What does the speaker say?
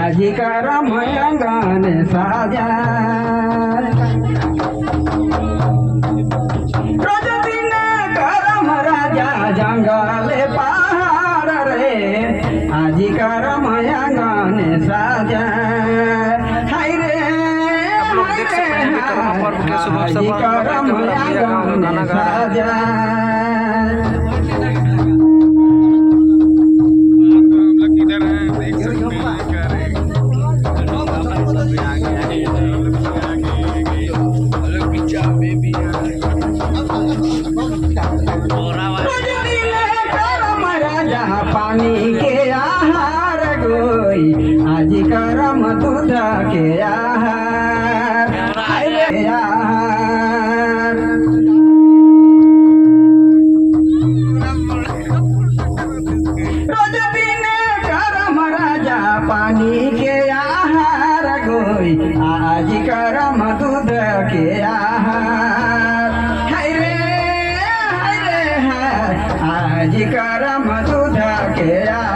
आजी करम अंगन साजा रोज दिन करम राजा जंगल पहाड़ रे आजी करम अंगन साजा हाय रे आप लोग देख सकते हैं विकर्मा पर्व के शुभ अवसर पर करम अंगन गाना गा रहे हैं। साजा किधर है देख सकते हैं पानी के आहार गोई आज करम दूध के आहार आहार रोज दिन करम राजा पानी के आहार गोई आज करम दूध के आहार हाय रे हाय आज करम दूध के आहार